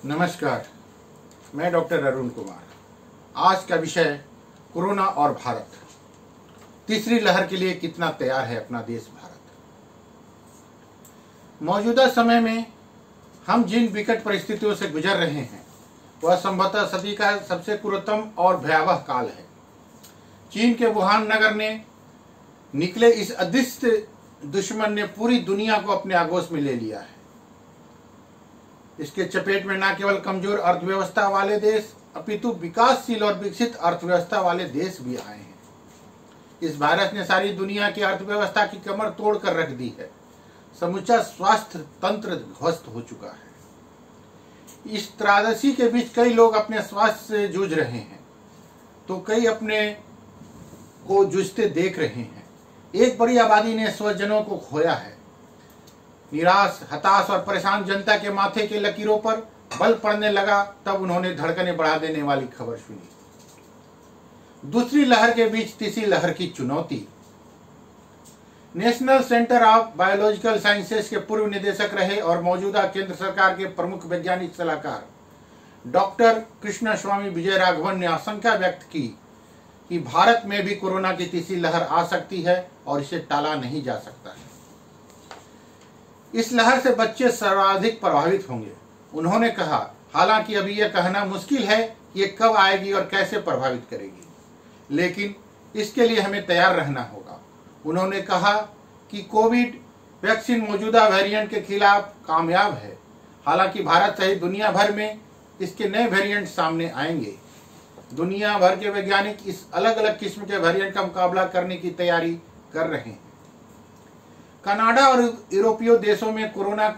नमस्कार, मैं डॉक्टर अरुण कुमार। आज का विषय कोरोना और भारत। तीसरी लहर के लिए कितना तैयार है अपना देश भारत। मौजूदा समय में हम जिन विकट परिस्थितियों से गुजर रहे हैं वह संभवतः सदी का सबसे क्रूरतम और भयावह काल है। चीन के वुहान नगर ने निकले इस अदृश्य दुश्मन ने पूरी दुनिया को अपने आगोश में ले लिया है। इसके चपेट में न केवल कमजोर अर्थव्यवस्था वाले देश अपितु विकासशील और विकसित अर्थव्यवस्था वाले देश भी आए हैं। इस वायरस ने सारी दुनिया की अर्थव्यवस्था की कमर तोड़ कर रख दी है। समूचा स्वास्थ्य तंत्र ध्वस्त हो चुका है। इस त्रासदी के बीच कई लोग अपने स्वास्थ्य से जूझ रहे हैं तो कई अपने को जूझते देख रहे हैं। एक बड़ी आबादी ने स्वजनों को खोया है। निराश, हताश और परेशान जनता के माथे के लकीरों पर बल पड़ने लगा तब उन्होंने धड़कनें बढ़ा देने वाली खबर सुनी। दूसरी लहर के बीच तीसरी लहर की चुनौती। National centre of biological sciences के पूर्व निदेशक रहे और मौजूदा केंद्र सरकार के प्रमुख वैज्ञानिक सलाहकार डॉक्टर कृष्ण स्वामी विजयराघवन ने आशंका व्यक्त की कि भारत में भी कोरोना की तीसरी लहर आ सकती है और इसे टाला नहीं जा सकता है। इस लहर से बच्चे सर्वाधिक प्रभावित होंगे। उन्होंने कहा, हालांकि अभी यह कहना मुश्किल है कि ये कब आएगी और कैसे प्रभावित करेगी, लेकिन इसके लिए हमें तैयार रहना होगा। उन्होंने कहा कि कोविड वैक्सीन मौजूदा वेरिएंट के खिलाफ कामयाब है। हालांकि भारत सहित दुनिया भर में इसके नए वेरिएंट सामने आएंगे। दुनिया भर के वैज्ञानिक इस अलग अलग किस्म के वेरिएंट का मुकाबला करने की तैयारी कर रहे हैं। कनाडा और यूरोपीय देशों में कोरोना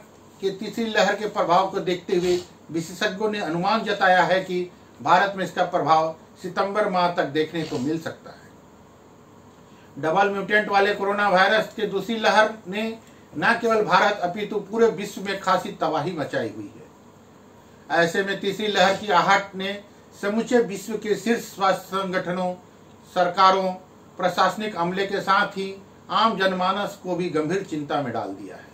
के तीसरी लहर के प्रभाव को देखते हुए विशेषज्ञों ने अनुमान जताया है कि भारत में इसका प्रभाव सितंबर माह तक देखने को मिल सकता है। डबल म्यूटेंट वाले कोरोना वायरस के दूसरी लहर ने न केवल भारत अपितु पूरे विश्व में खासी तबाही मचाई हुई है। ऐसे में तीसरी लहर की आहट ने समूचे विश्व के शीर्ष स्वास्थ्य संगठनों, सरकारों, प्रशासनिक अमले के साथ ही आम जनमानस को भी गंभीर चिंता में डाल दिया है।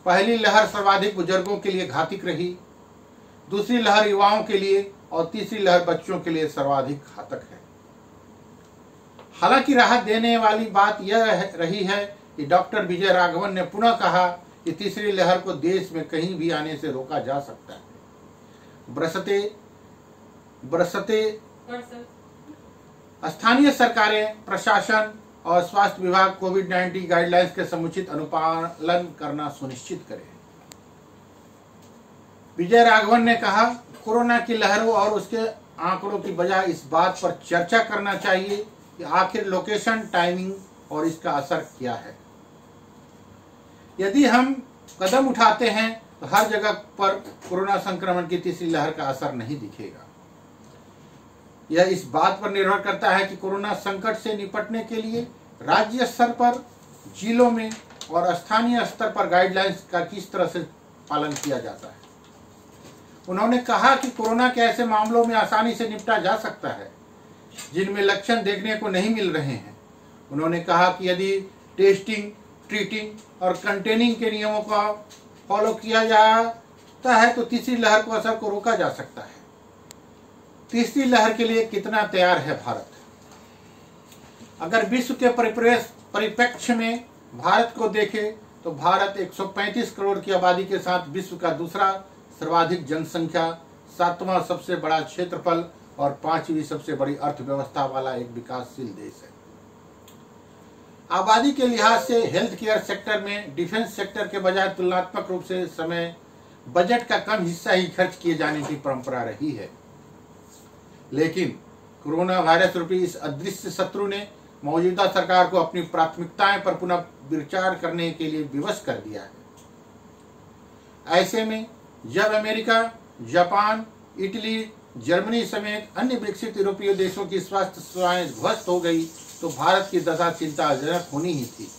पहली लहर सर्वाधिक बुजुर्गों के लिए घातक रही, दूसरी लहर युवाओं के लिए और तीसरी लहर बच्चों के लिए सर्वाधिक घातक है। हालांकि राहत देने वाली बात यह रही है कि डॉक्टर विजय राघवन ने पुनः कहा कि तीसरी लहर को देश में कहीं भी आने से रोका जा सकता है। बरसते स्थानीय सरकारें, प्रशासन और स्वास्थ्य विभाग कोविड-19 गाइडलाइंस के समुचित अनुपालन करना सुनिश्चित करें। विजय राघवन ने कहा, कोरोना की लहरों और उसके आंकड़ों की बजाय इस बात पर चर्चा करना चाहिए कि आखिर लोकेशन, टाइमिंग और इसका असर क्या है। यदि हम कदम उठाते हैं तो हर जगह पर कोरोना संक्रमण की तीसरी लहर का असर नहीं दिखेगा। यह इस बात पर निर्भर करता है कि कोरोना संकट से निपटने के लिए राज्य स्तर पर, जिलों में और स्थानीय स्तर पर गाइडलाइंस का किस तरह से पालन किया जाता है। उन्होंने कहा कि कोरोना के ऐसे मामलों में आसानी से निपटा जा सकता है जिनमें लक्षण देखने को नहीं मिल रहे हैं। उन्होंने कहा कि यदि टेस्टिंग, ट्रीटिंग और कंटेनिंग के नियमों का फॉलो किया जाता है तो तीसरी लहर को असर को रोका जा सकता है। तीसरी लहर के लिए कितना तैयार है भारत। अगर विश्व के परिप्रेक्ष्य में भारत को देखें तो भारत 135 करोड़ की आबादी के साथ विश्व का दूसरा सर्वाधिक जनसंख्या, 7वां सबसे बड़ा क्षेत्रफल और 5वीं सबसे बड़ी अर्थव्यवस्था वाला एक विकासशील देश है। आबादी के लिहाज से हेल्थ केयर सेक्टर में डिफेंस सेक्टर के बजाय तुलनात्मक रूप से समय बजट का कम हिस्सा ही खर्च किए जाने की परंपरा रही है। लेकिन कोरोना वायरस रूपी इस अदृश्य शत्रु ने मौजूदा सरकार को अपनी प्राथमिकताएं पर पुनः विचार करने के लिए विवश कर दिया है। ऐसे में जब अमेरिका, जापान, इटली, जर्मनी समेत अन्य विकसित यूरोपीय देशों की स्वास्थ्य सेवाएं ध्वस्त हो गई तो भारत की दशा चिंताजनक होनी ही थी।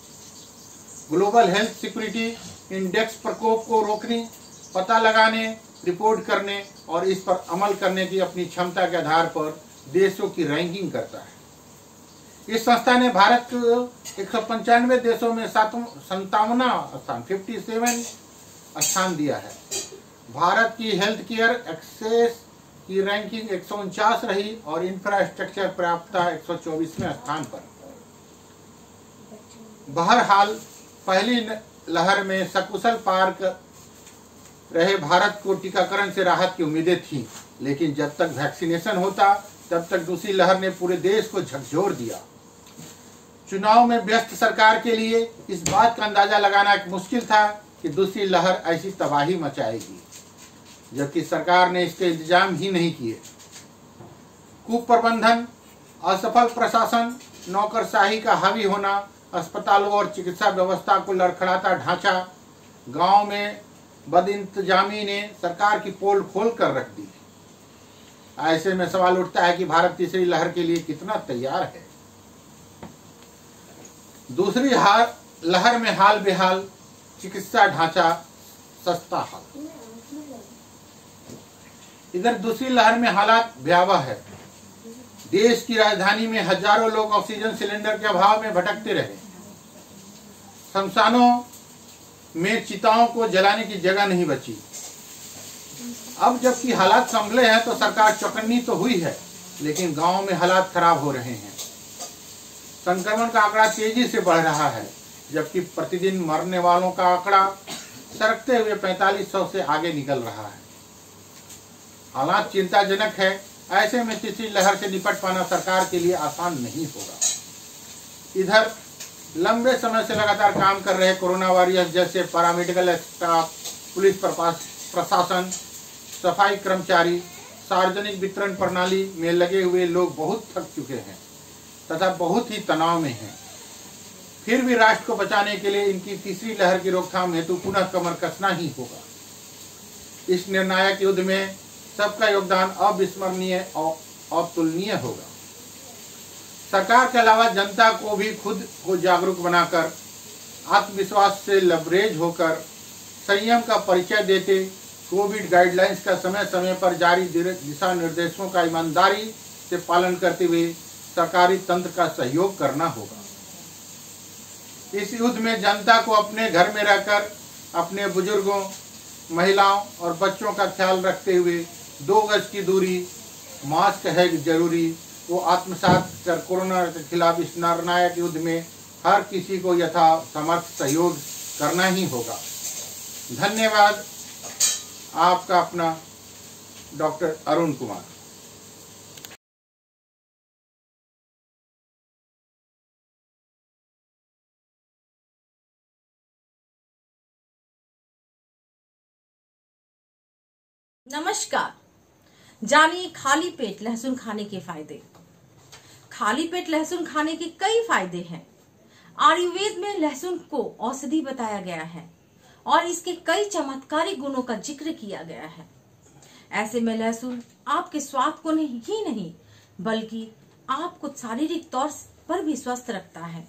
ग्लोबल हेल्थ सिक्योरिटी इंडेक्स प्रकोप को रोकने, पता लगाने, रिपोर्ट करने और इस पर अमल करने की अपनी क्षमता के आधार पर देशों की रैंकिंग करता है। इस संस्था ने भारत को 195 देशों में 57वां स्थान 57 स्थान दिया है। भारत की हेल्थ केयर एक्सेस की रैंकिंग 149 रही और इंफ्रास्ट्रक्चर प्राप्यता 124वें स्थान पर। बहरहाल पहली लहर में सकुशल पार रहे भारत को टीकाकरण से राहत की उम्मीदें थीं, लेकिन जब तक वैक्सीनेशन होता तब तक दूसरी लहर ने पूरे देश को झकझोर दिया। चुनाव में व्यस्त सरकार के लिए इस बात का अंदाजा लगाना मुश्किल था कि दूसरी लहर ऐसी तबाही मचाएगी, जबकि सरकार ने इसके इंतजाम ही नहीं किए। कुप्रबंधन, असफल प्रशासन, नौकरशाही का हावी होना, अस्पतालों और चिकित्सा व्यवस्था को लड़खड़ाता ढांचा, गांव में बदइंतजामी ने सरकार की पोल खोल कर रख दी। ऐसे में सवाल उठता है कि भारत तीसरी लहर के लिए कितना तैयार है। दूसरी लहर में हाल बेहाल, चिकित्सा ढांचा सस्ता हाल। इधर दूसरी लहर में हालात भयावह है। देश की राजधानी में हजारों लोग ऑक्सीजन सिलेंडर के अभाव में भटकते रहे। शमशानों में चिताओं को जलाने की जगह नहीं बची। अब जबकि हालात संभले हैं तो सरकार चौकन्नी तो हुई है, लेकिन गांव में हालात खराब हो रहे हैं। संक्रमण का आंकड़ा तेजी से बढ़ रहा है, जबकि प्रतिदिन मरने वालों का आंकड़ा सरकते हुए 4500 से आगे निकल रहा है। हालात चिंताजनक है। ऐसे में तीसरी लहर से निपट पाना सरकार के लिए आसान नहीं होगा। इधर लंबे समय से लगातार काम कर रहे कोरोना वॉरियर्स जैसे पैरामेडिकल स्टाफ, पुलिस प्रशासन, सफाई कर्मचारी, सार्वजनिक वितरण प्रणाली में लगे हुए लोग बहुत थक चुके हैं तथा बहुत ही तनाव में हैं। फिर भी राष्ट्र को बचाने के लिए इनकी तीसरी लहर की रोकथाम हेतु पुनः कमर कसना ही होगा। इस निर्णायक युद्ध में सबका योगदान अविस्मरणीय और अतुलनीय होगा। सरकार के अलावा जनता को भी खुद को जागरूक बनाकर, आत्मविश्वास से लबरेज होकर, संयम का परिचय देते, कोविड गाइडलाइंस का समय समय पर जारी दिशा निर्देशों का ईमानदारी से पालन करते हुए सरकारी तंत्र का सहयोग करना होगा। इस युद्ध में जनता को अपने घर में रहकर अपने बुजुर्गों, महिलाओं और बच्चों का ख्याल रखते हुए 2 गज की दूरी, मास्क है जरूरी को आत्मसात कर कोरोना के खिलाफ इस निर्णायक युद्ध में हर किसी को यथासमर्थ सहयोग करना ही होगा। धन्यवाद। आपका अपना डॉक्टर अरुण कुमार। नमस्कार। जानिए खाली पेट लहसुन खाने के फायदे। खाली पेट लहसुन खाने के कई फायदे हैं। आयुर्वेद में लहसुन को औषधि बताया गया है और इसके कई चमत्कारी गुणों का जिक्र किया गया है। ऐसे में लहसुन आपके स्वास्थ्य को ही नहीं बल्कि आपको शारीरिक तौर पर भी स्वस्थ रखता है।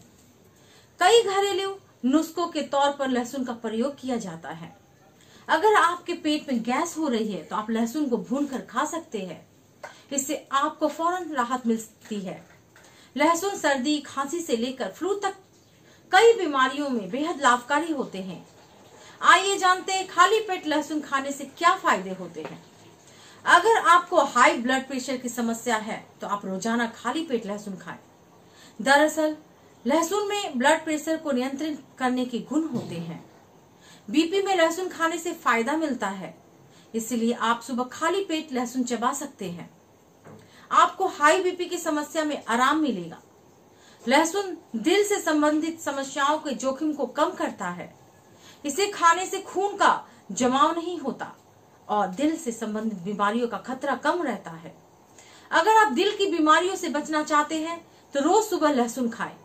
कई घरेलू नुस्खों के तौर पर लहसुन का प्रयोग किया जाता है। अगर आपके पेट में गैस हो रही है तो आप लहसुन को भूनकर खा सकते हैं। इससे आपको फौरन राहत मिलती है। लहसुन सर्दी, खांसी से लेकर फ्लू तक कई बीमारियों में बेहद लाभकारी होते हैं। आइए जानते हैं खाली पेट लहसुन खाने से क्या फायदे होते हैं। अगर आपको हाई ब्लड प्रेशर की समस्या है तो आप रोजाना खाली पेट लहसुन खाएं। दरअसल लहसुन में ब्लड प्रेशर को नियंत्रित करने के गुण होते हैं। बीपी में लहसुन खाने से फायदा मिलता है, इसलिए आप सुबह खाली पेट लहसुन चबा सकते हैं। आपको हाई बीपी की समस्या में आराम मिलेगा। लहसुन दिल से संबंधित समस्याओं के जोखिम को कम करता है। इसे खाने से खून का जमाव नहीं होता और दिल से संबंधित बीमारियों का खतरा कम रहता है। अगर आप दिल की बीमारियों से बचना चाहते हैं तो रोज सुबह लहसुन खाएं।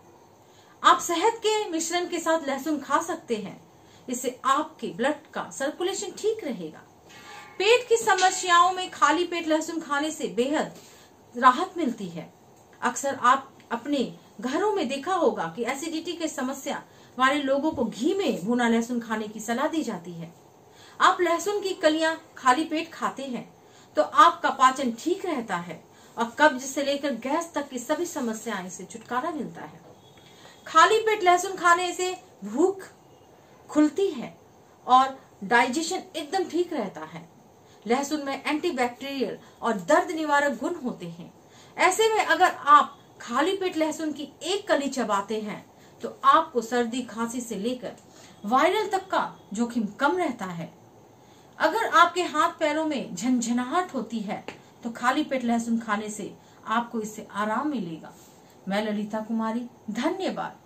आप शहद के मिश्रण के साथ लहसुन खा सकते हैं। इससे आपके ब्लड का सर्कुलेशन ठीक रहेगा। पेट की समस्याओं में खाली पेट लहसुन खाने से बेहद राहत मिलती है। अक्सर आप अपने घरों में देखा होगा कि एसिडिटी की समस्या वाले लोगों को घी में भुना लहसुन खाने की सलाह दी जाती है। आप लहसुन की कलियां खाली पेट खाते हैं तो आपका पाचन ठीक रहता है और कब्ज से लेकर गैस तक की सभी समस्याएं से छुटकारा मिलता है। खाली पेट लहसुन खाने से भूख खुलती है और डाइजेशन एकदम ठीक रहता है। लहसुन में एंटीबैक्टीरियल और दर्द निवारक गुण होते हैं। ऐसे में अगर आप खाली पेट लहसुन की एक कली चबाते हैं तो आपको सर्दी खांसी से लेकर वायरल तक का जोखिम कम रहता है। अगर आपके हाथ पैरों में झंझनाहट होती है तो खाली पेट लहसुन खाने से आपको इससे आराम मिलेगा। मैं ललिता कुमारी, धन्यवाद।